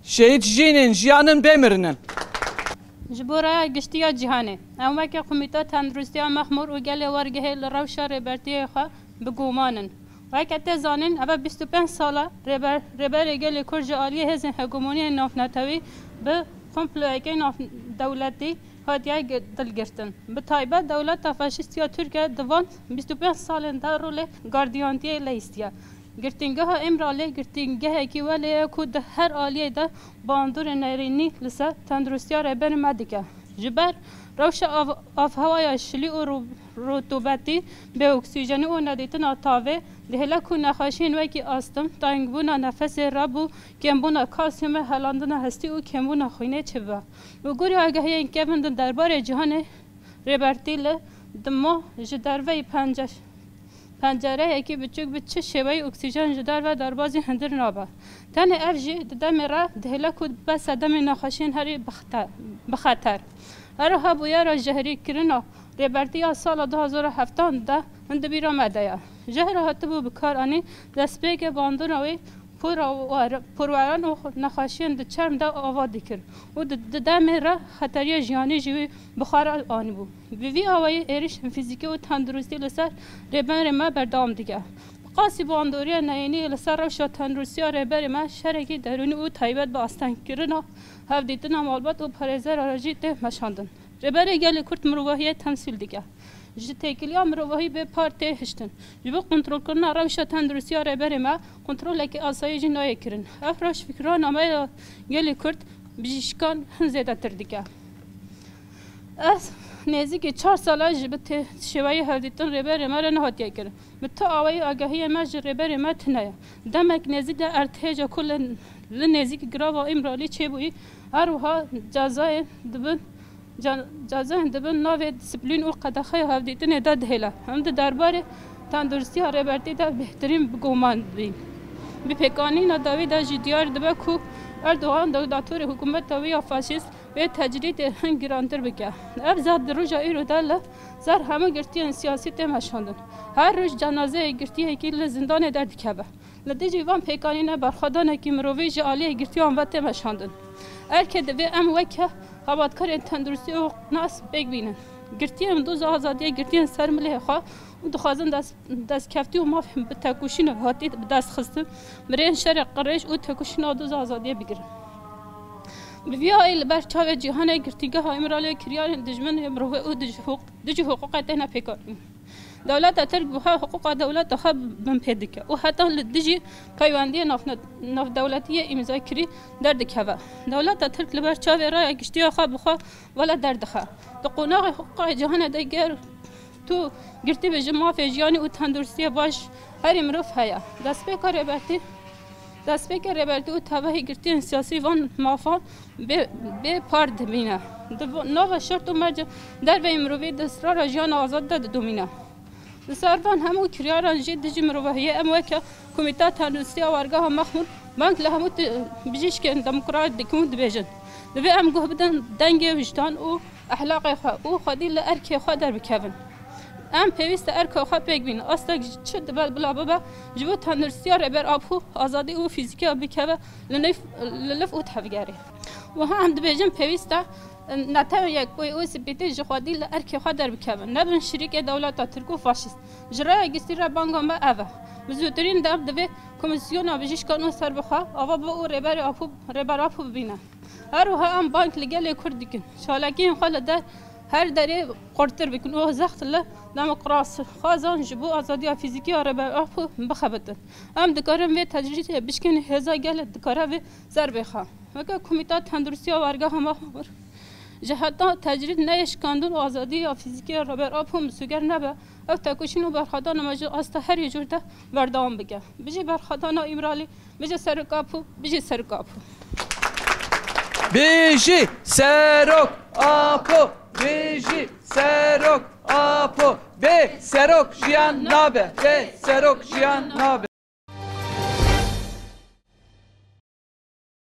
شهید جینن جیانن بمرنن جبورا گشتیا جهانه اما که کمیته تندرستی مخمور و گل ورگه لروشا ربرتی خو بگومانن و که تزانن اما 25 ساله ربر گل کرج عالی هزن هگمونی نافنتوی به کمپلویک ناف دولتی هاتیای دلگرتن به تایبت دولت فاشیستی ترکیه دوان 25 سال در رول گاردیانتی لیستیا گرتینگه ها امراله گرتینگه کی ولی کود هر عالیه ده باندور نرینی لسه تندرستی ربر مدیکه جبر روش آف هوای شلی و رطوبتی به اکسیژنی و ندیتن آتاوه دهلا کو نخاشین وکی آستم تانگ بونا نفس رابو کم بونا کالسیوم هلاندن هستی و کم بونا خوینه چبا و گوری آگهی این که بندن درباره جهان ربرتیل دمو جدروی پنجره یکی بچوک بچه شوی اکسیژن جدار و دربازی هندر نابا تن افجی دم را دهلا کو بس دم نخاشین هری بخطر هرها بویا را جهری کرنا ربرتی سال 2007 ده هند بیرا مدیا جهر هاتبو بکار آنی دسپیک باندونوی پرواران و نخاشین د چرم ده آوادی کرد و دم را خطری جیانی جوی بخار آنی بو وی آوای ایرش فیزیکی و تندرستی لسر ربر ما بردام دیگه قاسی باندوری نینی لسر روش تندرستی ربر ما شرکی درونی و تایبت با استان کرنا هفدیتنا مالبات و پریزر آراجی ته مشاندن ربر گل کرد مروحیه تمثیل دیگه جتکلیا مروحی به پارتی هشتن جبو کنترل کردن روش تندرستی ربر ما کنترل که آسایشی نای کردن افراش فکران آمای گل کرد بیشکان زیاده تر دیگه از نزدیک 4 ساله جبت شوی هفدیتن ربر ما را نهاتیه کرد متا آوای آگاهی ما ربر ما تنایا دمک نزدیک ارتهاج کل نزدیک گراو امرالی چه بوی اروها جزای دبن نوع دیسپلین و قدخه هفدیتن داد هلا هم درباره تندرستی ربرتی دا بهترین بگومان بین بپکانی نداوی دا جدیار دبا کو اردوغان دکتاتور حکومت وی فاشیست به تجرید هم گرانتر بکه ابزاد روزا ایرو داله زر همه گرتی سیاسی تماشاندن هر روز جنازه گرتی که لزندان درد کبه لدی جوان پکانی نه برخدان کی مروی جالی گرتی آن وقت مشاندن ارکد و ام وکه هوادکار تندرستی و ناس بگبینن گرتی ام دوز آزادی گرتی سر مله خوا و دخوازن دست کفتی و ما به تکوشین هاتی دست خستم مرین شرق قریش و تکوشین دوز آزادی بگیرن بیا ایل بر چاو جهان گرتیگه ها امرالی کریار دجمن مروی و دج حقوق تهنا پیکار دولت ترک بها حقوق دولت خب من پیدکه و حتی لدیجی پیوندی ناف دولتی امضا کری درد که دولت ترک لبر چاوی را گشتی خب بخوا ولا درد خا دقوناق حقوق جهان دیگر تو گرتی به جمع فجیانی و تندرستی باش هر امروف هیا دست پیکر ربرتی و تباهی گرتی سیاسی وان مافان به پارد بینه نو شرط و مرج در به امروی دسترار جان آزاد داد دومینه سربان همو کریاران جد جم روحیه ام وکه کمیته تندرستی آورگاه مخمور بانک لهمو بجیش که دموکرات دکمود بیجن دوی ام گه بدن دنگ وجدان و اخلاق خو و خودی لارک خو در بکوین ام پیوست ارک خو بگین اصلا چه دبل بلا بابا جو تندرستی ربر آبو آزادی و فیزیکی بکوه للف و تفگاری و هم دبیجن پیوسته نتاو یک کوی اوس بیتی جخوادی لارکی خود در بکوه نبن شریک دولت ترکو فاشیست جرای گستی را بانگام با اوه بزودترین دب دوی کمیسیون آبجیش کانو سر بخواه آوا با او ربر آپو ببینه هر وها هم بانک لگل کرد کن شالکی این خال در هر دری قرطر بکن او زخت له دموکراس خوازان جبو آزادی فیزیکی ربر آپو بخبتن هم دکارم و تجرید بشکن هزا گل دکاره و زر بخواه وکه کمیته تندرستی آورگاه هم جهتا تجرید نیش کاندون و آزادی یا فیزیکی ربر آب هم سوگر نبه او تکوشین و برخدان مجد آستا هر یه جور ده بردام بگه بجی برخدان ایمرالی بجی سرکاپو بجی سرکاپو بیجی سرک آپو بیجی سرک آپو به سرک جیان نابه به سرک جیان نابه